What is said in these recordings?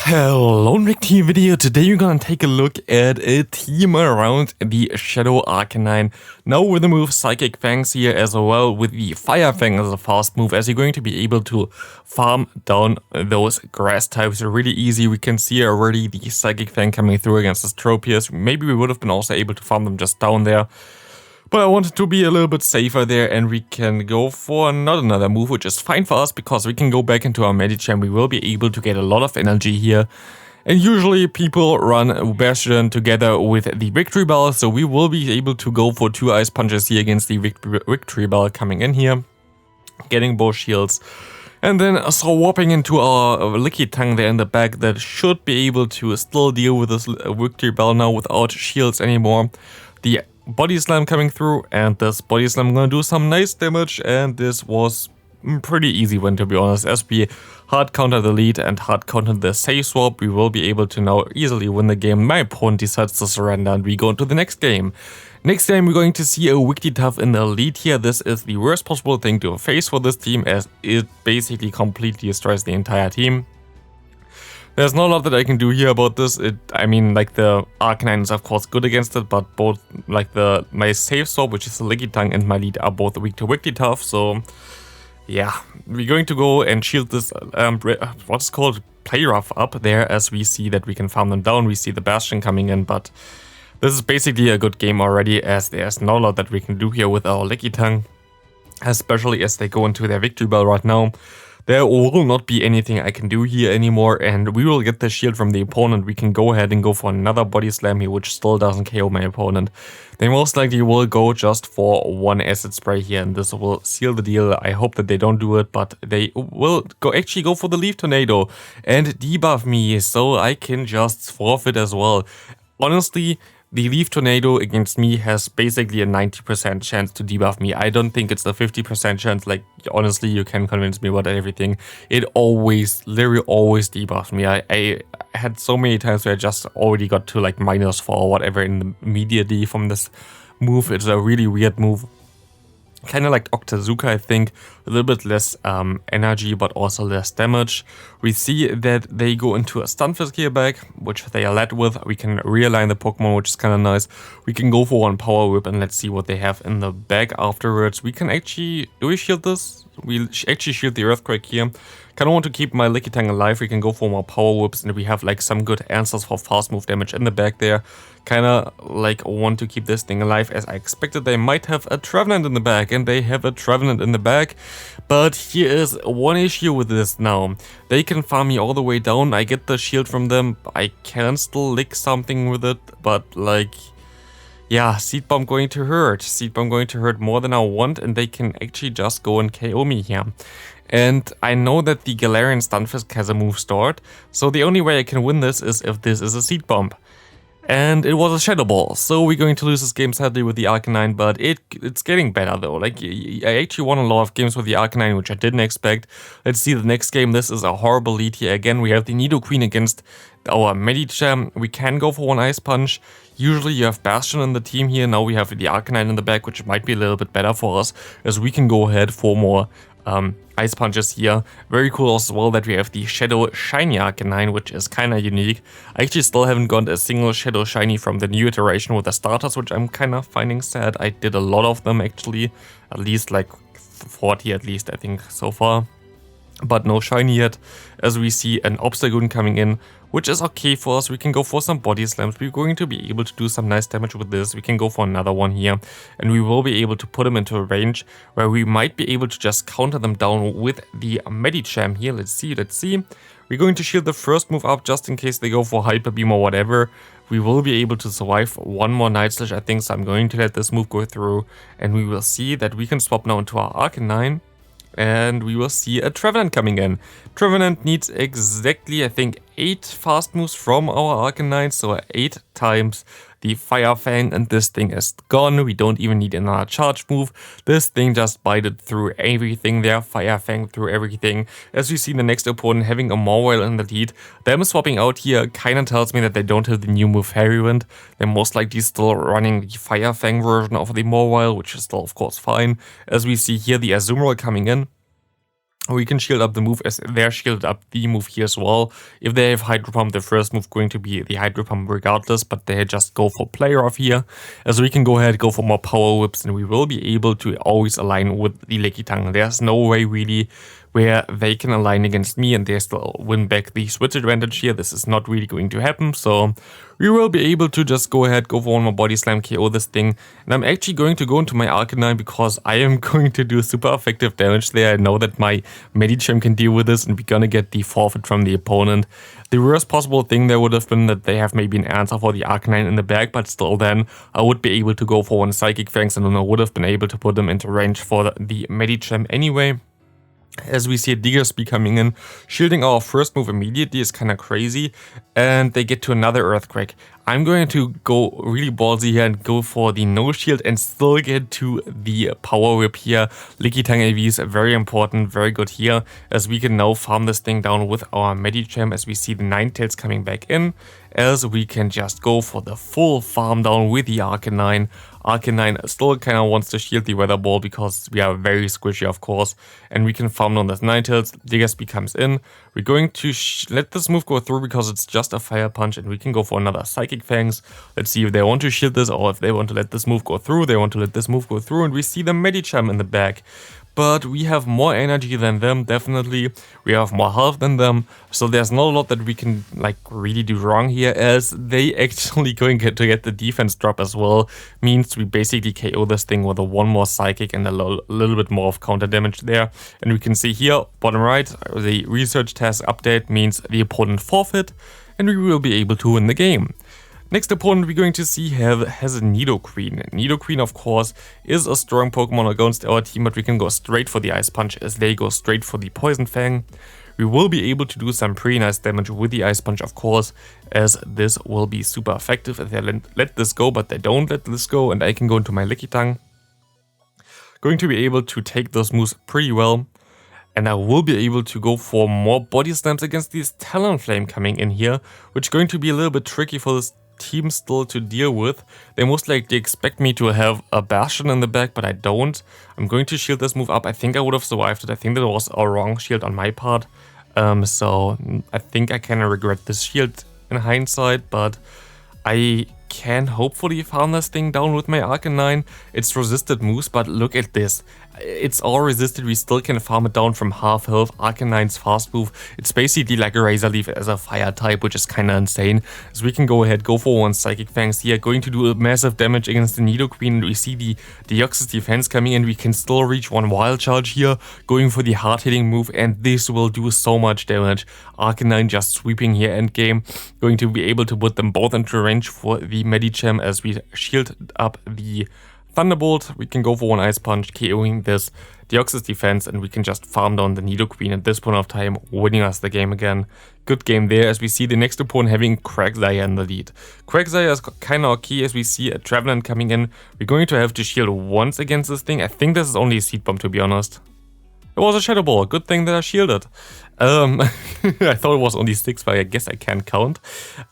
Hello, Rick Team video. Today we're gonna take a look at a team around the Shadow Arcanine. Now with the move Psychic Fangs here as well with the Fire Fang as a fast move, as you're going to be able to farm down those grass types really easy. We can see already the Psychic Fang coming through against this Tropius. Maybe we would have been also able to farm them just down there. But I wanted to be a little bit safer there, and we can go for not another move, which is fine for us because we can go back into our Medicham. We will be able to get a lot of energy here. And usually people run Bastion together with the Victory Bell, so we will be able to go for 2 Ice Punches here against the Victory Bell coming in here, getting both shields. And then swapping into our Licky Tongue there in the back that should be able to still deal with this Victory Bell now without shields anymore. The Body Slam coming through, and this Body Slam gonna do some nice damage, and this was pretty easy win, to be honest. As we hard counter the lead and hard counter the save swap, we will be able to now easily win the game. My opponent decides to surrender and we go into the next game. Next game we're going to see a Wigglytuff in the lead here. This is the worst possible thing to face for this team, as it basically completely destroys the entire team. There's not a lot that I can do here about this. I mean, like, the Arcanine is of course good against it, but both, like, my save swap, which is the Licky Tongue, and my lead are both weak to Wigglytuff, so yeah. We're going to go and shield this, what's called Play Rough up there, as we see that we can farm them down. We see the Bastion coming in, but this is basically a good game already, as there's not a lot that we can do here with our Licky Tongue, especially as they go into their Victory Bell right now. There will not be anything I can do here anymore, and we will get the shield from the opponent. We can go ahead and go for another Body Slam here, which still doesn't KO my opponent. They most likely will go just for one Acid Spray here, and this will seal the deal. I hope that they don't do it, but they will actually go for the Leaf Tornado and debuff me, so I can just forfeit as well. Honestly, the Leaf Tornado against me has basically a 90% chance to debuff me. I don't think it's a 50% chance. Like, honestly, you can convince me about everything. It literally always debuffs me. I had so many times where I just already got to like -4 or whatever immediately from this move. It's a really weird move. Kind of like Octazooka, I think. A little bit less energy, but also less damage. We see that they go into a Stunfisk here back, which they are led with. We can realign the Pokemon, which is kind of nice. We can go for one Power Whip, and let's see what they have in the bag afterwards. We can actually... Do we shield this? We actually shield the Earthquake here. Kind of want to keep my Licky Tongue alive. We can go for more Power Whips, and we have like some good answers for fast move damage in the back there. Kind of like want to keep this thing alive, as I expected they might have a Trevenant in the back, and they have a Trevenant in the back. But here is one issue with this now. They can farm me all the way down. I get the shield from them. I can still lick something with it, but like... yeah, Seed Bomb going to hurt. Seed Bomb going to hurt more than I want, and they can actually just go and KO me here. And I know that the Galarian Stunfisk has a move stored, so the only way I can win this is if this is a Seed Bomb. And it was a Shadow Ball, so we're going to lose this game sadly with the Arcanine, but it's getting better though. Like, I actually won a lot of games with the Arcanine, which I didn't expect. Let's see the next game. This is a horrible lead here. Again, we have the Nidoqueen against our Medicham. We can go for one Ice Punch. Usually you have Bastion in the team here. Now we have the Arcanine in the back, which might be a little bit better for us, as we can go ahead for more Ice Punches here. Very cool as well that we have the Shadow Shiny Arcanine, which is kind of unique. I actually still haven't got a single Shadow Shiny from the new iteration with the starters, which I'm kind of finding sad. I did a lot of them actually, at least like 40 at least I think so far. But no Shiny yet, as we see an Obstagoon coming in, which is okay for us. We can go for some Body Slams. We're going to be able to do some nice damage with this. We can go for another one here, and we will be able to put them into a range where we might be able to just counter them down with the Medicham here. Let's see. We're going to shield the first move up just in case they go for Hyper Beam or whatever. We will be able to survive one more Night Slash, I think, so I'm going to let this move go through, and we will see that we can swap now into our Arcanine. And we will see a Trevenant coming in. Trevenant needs exactly, I think, 8 fast moves from our Arcanine, so 8 times the Fire Fang, and this thing is gone. We don't even need another charge move. This thing just bited through everything there, Fire Fang through everything. As we see the next opponent having a Morwell in the lead, them swapping out here kinda tells me that they don't have the new move Fairy Wind. They're most likely still running the Fire Fang version of the Morwell, which is still of course fine. As we see here the Azumarill coming in. We can shield up the move as they're shielded up the move here as well. If they have Hydro Pump, the first move going to be the Hydro Pump regardless, but they just go for player off here. As we can go ahead, go for more Power Whips, and we will be able to always align with the Lickitung. There's no way really where they can align against me and they still win back the switch advantage here. This is not really going to happen, so we will be able to just go ahead, go for one more Body Slam, KO this thing. And I'm actually going to go into my Arcanine because I am going to do super effective damage there. I know that my Medicham can deal with this and we're gonna get the forfeit from the opponent. The worst possible thing there would have been that they have maybe an answer for the Arcanine in the back, but still then I would be able to go for one Psychic Fangs and then I would have been able to put them into range for the Medicham anyway. As we see DGSP coming in, shielding our first move immediately is kind of crazy, and they get to another Earthquake. I'm going to go really ballsy here and go for the no shield and still get to the Power Whip here. Lickitung AV is very important, very good here, as we can now farm this thing down with our Medicham as we see the Ninetales coming back in, as we can just go for the full farm down with the Arcanine. Arcanine still kind of wants to shield the Weather Ball because we are very squishy, of course, and we can farm down this Ninetales. DGSP comes in. We're going to let this move go through because it's just a Fire Punch, and we can go for another Psychic Fangs. Let's see if they want to shield this or if they want to let this move go through. They want to let this move go through, and we see the Medicham in the back. But we have more energy than them, definitely. We have more health than them, so there's not a lot that we can like really do wrong here, as they actually going to get the defense drop as well. Means we basically KO this thing with a one more Psychic and a little bit more of counter damage there. And we can see here, bottom right, the research task update means the opponent forfeit, and we will be able to win the game. Next opponent we're going to see has a Nidoqueen. Nidoqueen, of course, is a strong Pokemon against our team, but we can go straight for the Ice Punch as they go straight for the Poison Fang. We will be able to do some pretty nice damage with the Ice Punch, of course, as this will be super effective if they let this go, but they don't let this go, and I can go into my Lickitung. Going to be able to take those moves pretty well. And I will be able to go for more Body Slams against this Talonflame coming in here, which is going to be a little bit tricky for this team still to deal with. They most likely expect me to have a Bastion in the back, but I don't. I'm going to shield this move up. I think I would have survived it. I think that was a wrong shield on my part. So I think I kind of regret this shield in hindsight, but I can hopefully farm this thing down with my Arcanine. It's resisted moves, but look at this. It's all resisted, we still can farm it down from half health. Arcanine's fast move, it's basically like a Razor Leaf as a fire type, which is kind of insane. So we can go ahead, go for one Psychic Fangs here, going to do a massive damage against the Nidoqueen. We see the Deoxys defense coming in, we can still reach one Wild Charge here, going for the hard hitting move, and this will do so much damage. Arcanine just sweeping here endgame, going to be able to put them both into range for the Medicham as we shield up the Thunderbolt. We can go for one Ice Punch, KOing this Deoxys defense, and we can just farm down the Nidoqueen at this point of time, winning us the game again. Good game there, as we see the next opponent having Quagsire in the lead. Quagsire is kind of key, as we see a Trevenant coming in. We're going to have to shield once against this thing. I think this is only a Seed Bomb, to be honest. It was a Shadow Ball, good thing that I shielded. I thought it was only 6, but I guess I can't count.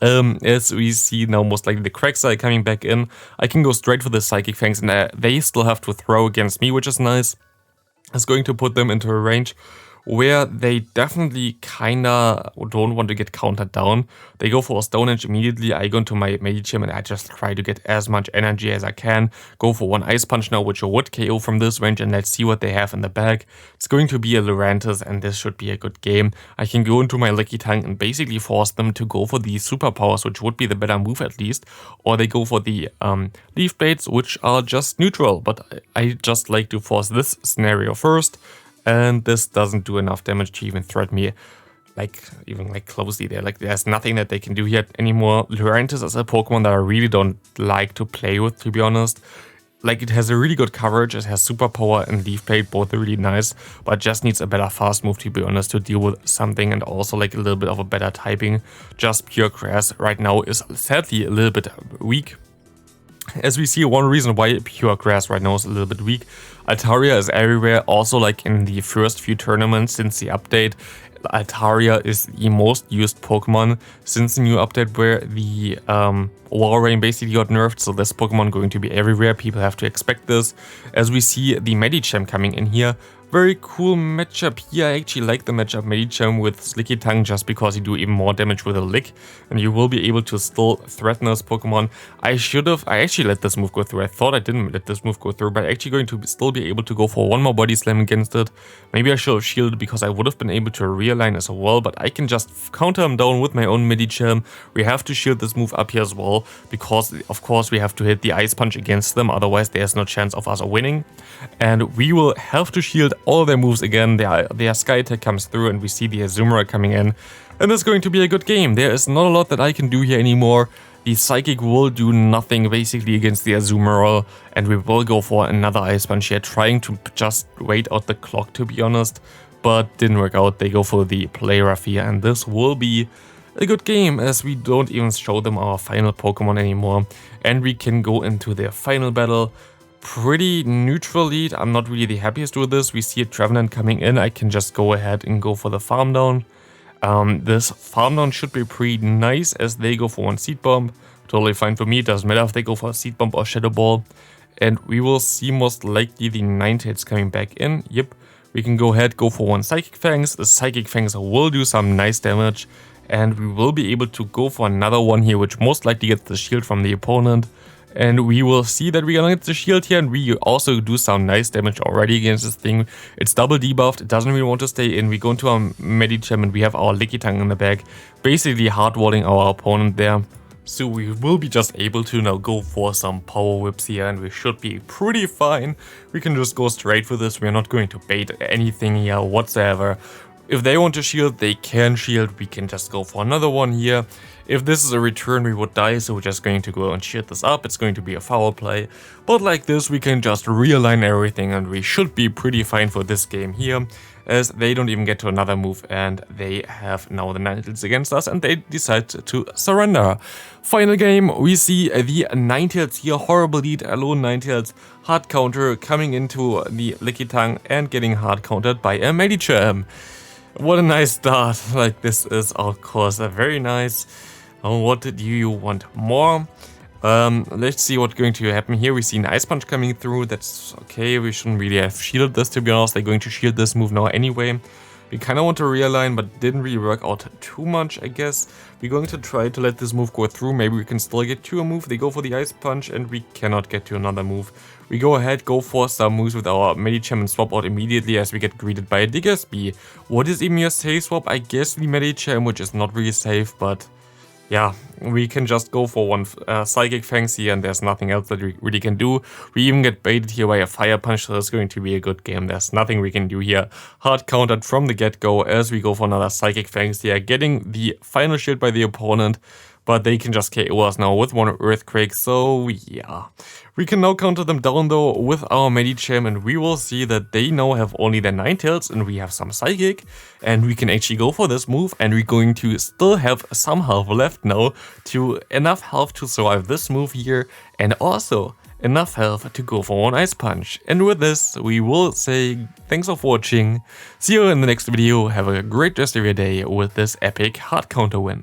As we see now most likely the Quagsire coming back in, I can go straight for the Psychic Fangs, and they still have to throw against me, which is nice. It's going to put them into a range where they definitely kinda don't want to get countered down. They go for a Stone Edge immediately. I go into my Medicham and I just try to get as much energy as I can. Go for one Ice Punch now, which I would KO from this range, and let's see what they have in the bag. It's going to be a Lurantis, and this should be a good game. I can go into my Lickitung and basically force them to go for the Superpowers, which would be the better move at least, or they go for the Leaf Blades, which are just neutral, but I just like to force this scenario first. And this doesn't do enough damage to even threat me, even closely there. Like, there's nothing that they can do yet anymore. Lurantis is a Pokemon that I really don't like to play with, to be honest. Like, it has a really good coverage, it has Superpower and Leaf Blade, both are really nice, but just needs a better fast move, to be honest, to deal with something, and also like a little bit of a better typing. Just pure Grass right now is sadly a little bit weak. As we see, one reason why pure Grass right now is a little bit weak. Altaria is everywhere, also like in the first few tournaments since the update. Altaria is the most used Pokemon since the new update, where the Walrein basically got nerfed, so this Pokemon going to be everywhere. People have to expect this. As we see the Medicham coming in here, Very cool matchup here. I actually like the matchup Medicham with Slicky Tongue just because you do even more damage with a lick and you will be able to still threaten this Pokemon. I actually let this move go through. I thought I didn't let this move go through, but I'm actually going to still be able to go for one more Body Slam against it. Maybe I should have shielded because I would have been able to realign as well, but I can just counter him down with my own Medicham. We have to shield this move up here as well because of course we have to hit the Ice Punch against them, otherwise there's no chance of us winning. And we will have to shield all their moves again. Their Sky Attack comes through and we see the Azumarill coming in. And it's going to be a good game. There is not a lot that I can do here anymore. The Psychic will do nothing basically against the Azumarill. And we will go for another Ice Punch here, trying to just wait out the clock to be honest. But didn't work out. They go for the Play Rough here. And this will be a good game as we don't even show them our final Pokemon anymore. And we can go into their final battle. Pretty neutral lead. I'm not really the happiest with this. We see a Trevenant coming in. I can just go ahead and go for the farm down. This farm down should be pretty nice as they go for one Seed Bomb. Totally fine for me. It doesn't matter if they go for a Seed Bomb or Shadow Ball. And we will see most likely the Ninetales coming back in. Yep. We can go ahead, go for one Psychic Fangs. The Psychic Fangs will do some nice damage. And we will be able to go for another one here, which most likely gets the shield from the opponent. And we will see that we're gonna get the shield here, and we also do some nice damage already against this thing. It's double debuffed, it doesn't really want to stay in. We go into our Medicham and we have our Licky Tongue in the back, basically hardwalling our opponent there. So we will be just able to now go for some Power Whips here, and we should be pretty fine. We can just go straight for this. We're not going to bait anything here whatsoever. If they want to shield, they can shield. We can just go for another one here. If this is a return, we would die, so we're just going to go and shield this up. It's going to be a foul play. But like this, we can just realign everything, and we should be pretty fine for this game here, as they don't even get to another move, and they have now the Ninetales against us, and they decide to surrender. Final game, we see the Ninetales here, horrible lead, alone Ninetales, hard counter coming into the Licky Tongue and getting hard countered by a Medicham. What a nice start. Like, this is of course a very nice. What do you want more? Let's see what's going to happen here. We see an Ice Punch coming through. That's okay. We shouldn't really have shielded this, to be honest. They're going to shield this move now anyway. We kind of want to realign, but didn't really work out too much, I guess. We're going to try to let this move go through. Maybe we can still get to a move. They go for the Ice Punch, and we cannot get to another move. We go ahead, go for some moves with our Medicham and swap out immediately as we get greeted by a Diggersby. What is even your safe swap? I guess the Medicham, which is not really safe, but yeah, we can just go for one Psychic Fangs here, and there's nothing else that we really can do. We even get baited here by a Fire Punch, so it's going to be a good game. There's nothing we can do here. Hard countered from the get-go as we go for another Psychic Fangs here, getting the final shield by the opponent. But they can just KO us now with one Earthquake, so yeah. We can now counter them down though with our Medicham, and we will see that they now have only their Ninetales and we have some Psychic. And we can actually go for this move, and we're going to still have some health left now, to enough health to survive this move here, and also enough health to go for one Ice Punch. And with this, we will say thanks for watching, see you in the next video, have a great rest of your day with this epic hard counter win.